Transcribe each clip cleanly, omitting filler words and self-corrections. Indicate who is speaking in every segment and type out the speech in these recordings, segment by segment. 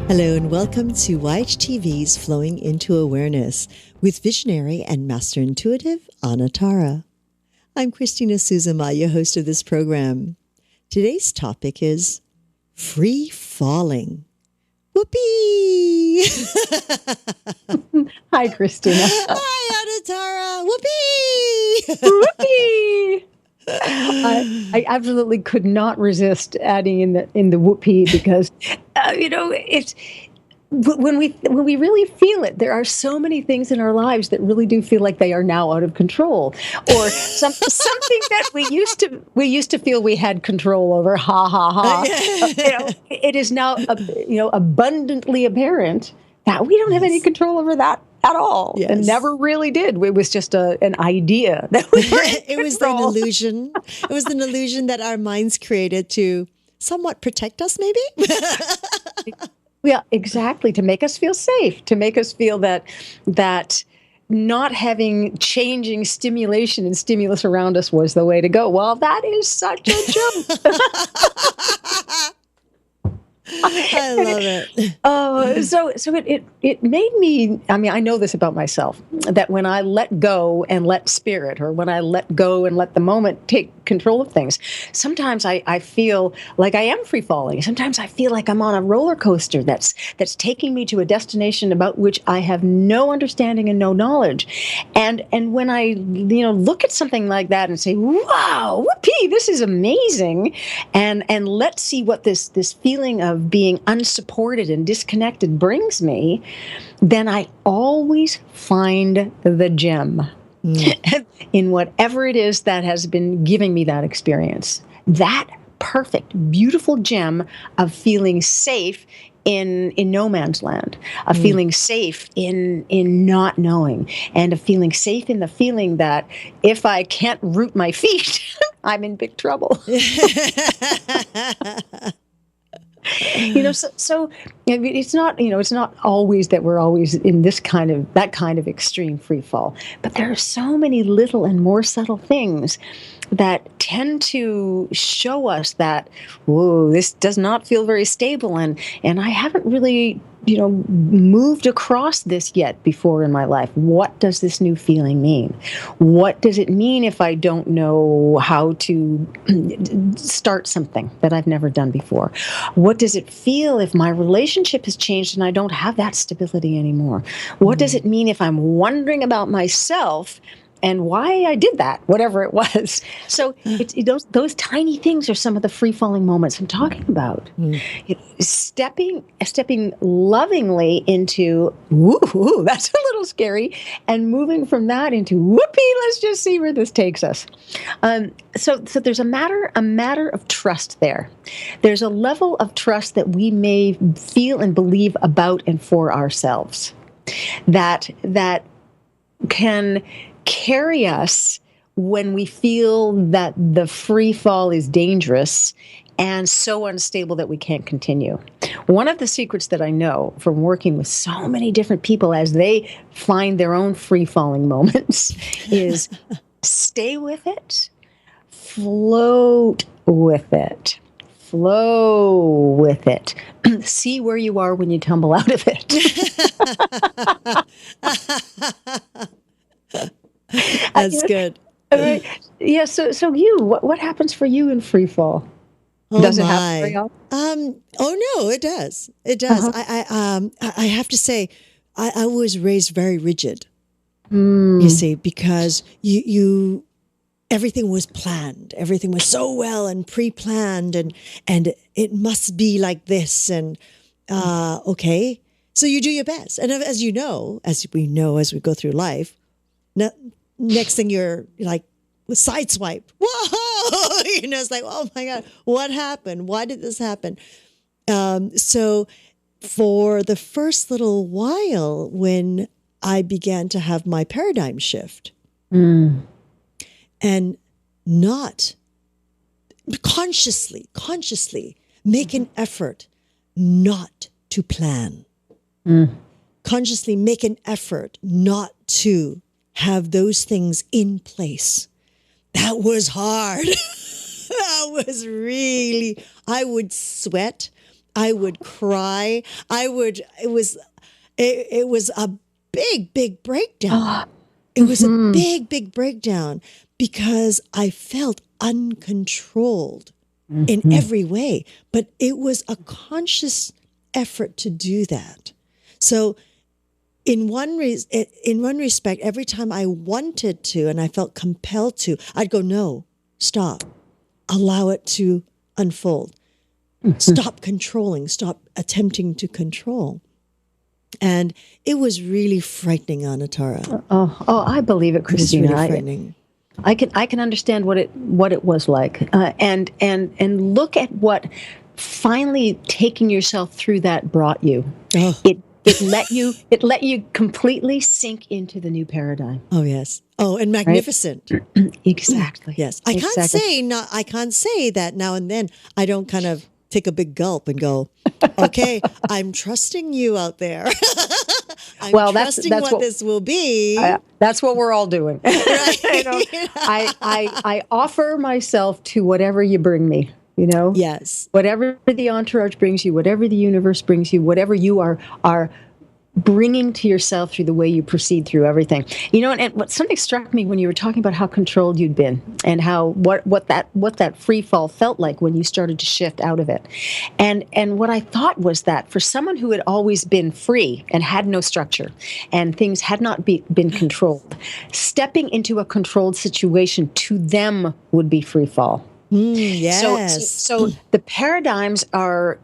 Speaker 1: Hello and welcome to YHTV's Flowing into Awareness with visionary and master intuitive Anna Tara. I'm Christina Suzuma, your host of this program. Today's topic is free falling. Whoopee!
Speaker 2: Hi, Christina.
Speaker 1: Hi, Anna Tara. Whoopee!
Speaker 2: Whoopee! I absolutely could not resist adding in the whoopee because it's when we really feel it. There are so many things in our lives that really do feel like they are now out of control, or something that we used to feel we had control over. Ha ha ha! It is now abundantly apparent that we don't have any control over that at all.
Speaker 1: Yes.
Speaker 2: And never really did. It was just an idea that we were
Speaker 1: It was an illusion. It was an illusion that our minds created to somewhat protect us, maybe?
Speaker 2: Yeah, exactly. To make us feel safe, to make us feel that not having changing stimulation and stimulus around us was the way to go. Well, that is such a joke.
Speaker 1: I love it.
Speaker 2: Oh, so it made me, I mean, I know this about myself, that when I let go and let spirit, or when I let go and let the moment take control of things, sometimes I feel like I am free falling. Sometimes I feel like I'm on a roller coaster that's taking me to a destination about which I have no understanding and no knowledge. And when I look at something like that and say, wow, whoopee, this is amazing, and let's see what this feeling of being unsupported and disconnected brings me, then I always find the gem in whatever it is that has been giving me that experience. That perfect, beautiful gem of feeling safe in no man's land, of feeling safe in not knowing, and of feeling safe in the feeling that if I can't root my feet, I'm in big trouble. So I mean, it's not always that we're always in that kind of extreme free fall, but there are so many little and more subtle things that tend to show us that, whoa, this does not feel very stable, and I haven't really moved across this yet before in my life. What does this new feeling mean? What does it mean if I don't know how to start something that I've never done before? What does it feel if my relationship has changed and I don't have that stability anymore? What does it mean if I'm wondering about myself and why I did that, whatever it was? So those tiny things are some of the free-falling moments I'm talking about. Stepping lovingly into, ooh, that's a little scary, and moving from that into, whoopee, let's just see where this takes us. So there's a matter of trust there. There's a level of trust that we may feel and believe about and for ourselves that can carry us when we feel that the free fall is dangerous and so unstable that we can't continue. One of the secrets that I know from working with so many different people as they find their own free-falling moments is stay with it, float with it. Flow with it. See where you are when you tumble out of it.
Speaker 1: That's good.
Speaker 2: Right. Yeah. So what happens for you in free fall?
Speaker 1: Oh,
Speaker 2: does it
Speaker 1: my.
Speaker 2: happen very often?
Speaker 1: Oh no, it does. It does. I have to say, I was raised very rigid. You see, because you everything was planned. Everything was so well and pre-planned, and it must be like this. And okay, so you do your best. And as we know, as we go through life, next thing you're like, sideswipe. Whoa! It's like, oh my God, what happened? Why did this happen? So for the first little while, when I began to have my paradigm shift and not consciously make an effort not to plan, consciously make an effort not to have those things in place. That was hard. That was really, I would sweat. I would cry. It was a big breakdown. It was a big breakdown because I felt uncontrolled in every way, but it was a conscious effort to do that. So in one respect, every time I wanted to and I felt compelled to, I'd go, no, stop, allow it to unfold. Stop controlling, stop attempting to control. And it was really frightening, Anatara.
Speaker 2: Oh, I believe it, Christina.
Speaker 1: It was really frightening.
Speaker 2: I can understand what it was like, and look at what finally taking yourself through that brought you.
Speaker 1: Oh.
Speaker 2: It let you completely sink into the new paradigm.
Speaker 1: Oh yes. Oh, and magnificent.
Speaker 2: Right? Exactly.
Speaker 1: Yes. I can't say that now and then I don't kind of take a big gulp and go, okay, I'm trusting you out there. I'm trusting that's what this will be.
Speaker 2: That's what we're all doing.
Speaker 1: Right?
Speaker 2: I offer myself to whatever you bring me.
Speaker 1: Yes.
Speaker 2: Whatever the entourage brings you, whatever the universe brings you, whatever you are bringing to yourself through the way you proceed through everything. And what something struck me when you were talking about how controlled you'd been and how what that free fall felt like when you started to shift out of it. And what I thought was that for someone who had always been free and had no structure and things had not been controlled, stepping into a controlled situation to them would be free fall.
Speaker 1: Yes.
Speaker 2: So the paradigms are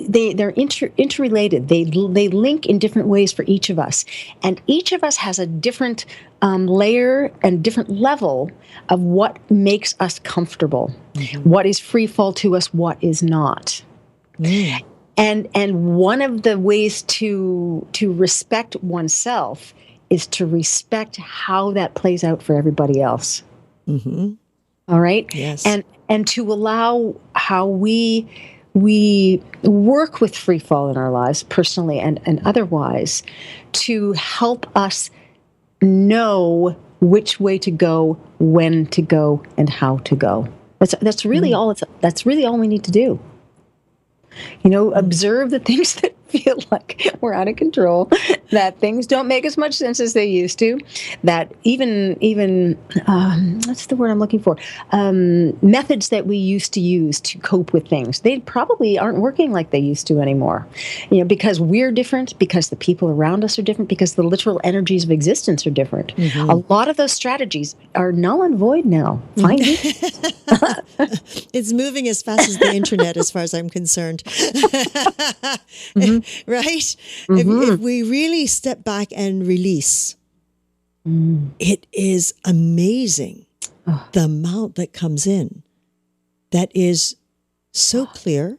Speaker 2: they're interrelated. They link in different ways for each of us, and each of us has a different layer and different level of what makes us comfortable, what is free fall to us, what is not. And one of the ways to respect oneself is to respect how that plays out for everybody else. All right.
Speaker 1: Yes.
Speaker 2: And to allow how we work with free fall in our lives, personally and otherwise, to help us know which way to go, when to go, and how to go. That's really all. That's really all we need to do. Observe the things that feel like we're out of control, that things don't make as much sense as they used to, that even what's the word I'm looking for? Methods that we used to use to cope with things, they probably aren't working like they used to anymore. Because we're different, because the people around us are different, because the literal energies of existence are different. A lot of those strategies are null and void now. Find it.
Speaker 1: It's moving as fast as the internet, as far as I'm concerned. Right? If we really step back and release, it is amazing the amount that comes in that is so clear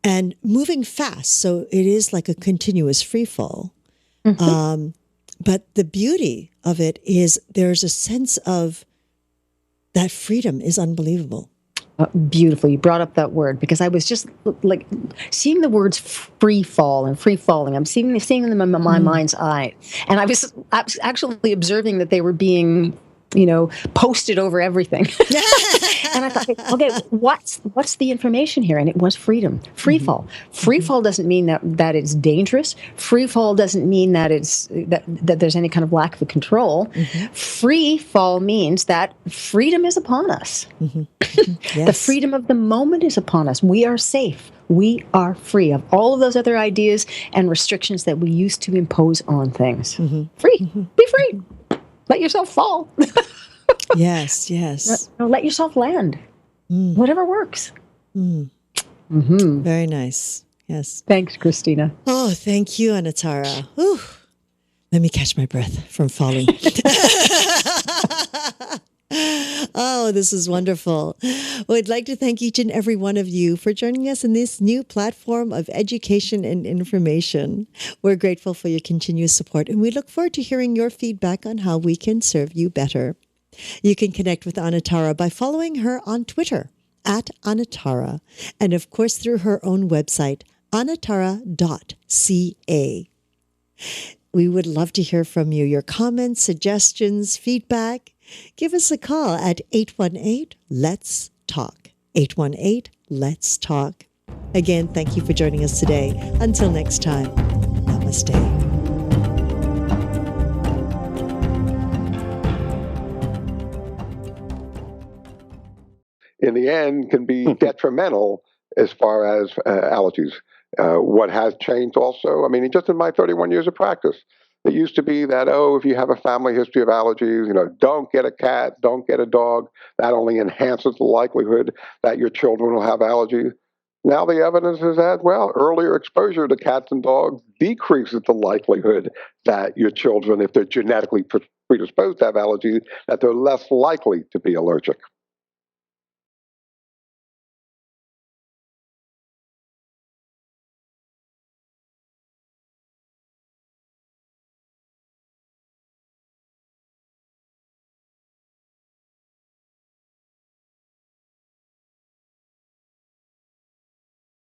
Speaker 1: and moving fast. So it is like a continuous free fall. But the beauty of it is there's a sense of that freedom is unbelievable.
Speaker 2: Beautiful. You brought up that word because I was just like seeing the words free fall and free falling. I'm seeing them in my mind's eye. And I was actually observing that they were being, posted over everything. And I thought, okay, what's the information here? And it was freedom, free fall. Free fall doesn't mean that it's dangerous. Free fall doesn't mean that that there's any kind of lack of control. Free fall means that freedom is upon us.
Speaker 1: Yes.
Speaker 2: The freedom of the moment is upon us. We are safe. We are free of all of those other ideas and restrictions that we used to impose on things. Free. Be free. Let yourself fall.
Speaker 1: Yes.
Speaker 2: No, let yourself land. Whatever works.
Speaker 1: Very nice. Yes.
Speaker 2: Thanks, Christina.
Speaker 1: Oh, thank you, Anatara. Whew. Let me catch my breath from falling. Oh, this is wonderful. Well, I'd like to thank each and every one of you for joining us in this new platform of education and information. We're grateful for your continuous support, and we look forward to hearing your feedback on how we can serve you better. You can connect with Anatara by following her on Twitter @Anatara, and of course through her own website, anatara.ca. We would love to hear from you, your comments, suggestions, feedback. Give us a call at 818-LETS-TALK. 818-LETS-TALK. Again, thank you for joining us today. Until next time, namaste.
Speaker 3: In the end, can be detrimental as far as allergies. What has changed also, I mean, just in my 31 years of practice, it used to be that, oh, if you have a family history of allergies, don't get a cat, don't get a dog. That only enhances the likelihood that your children will have allergies. Now the evidence is that, well, earlier exposure to cats and dogs decreases the likelihood that your children, if they're genetically predisposed to have allergies, that they're less likely to be allergic.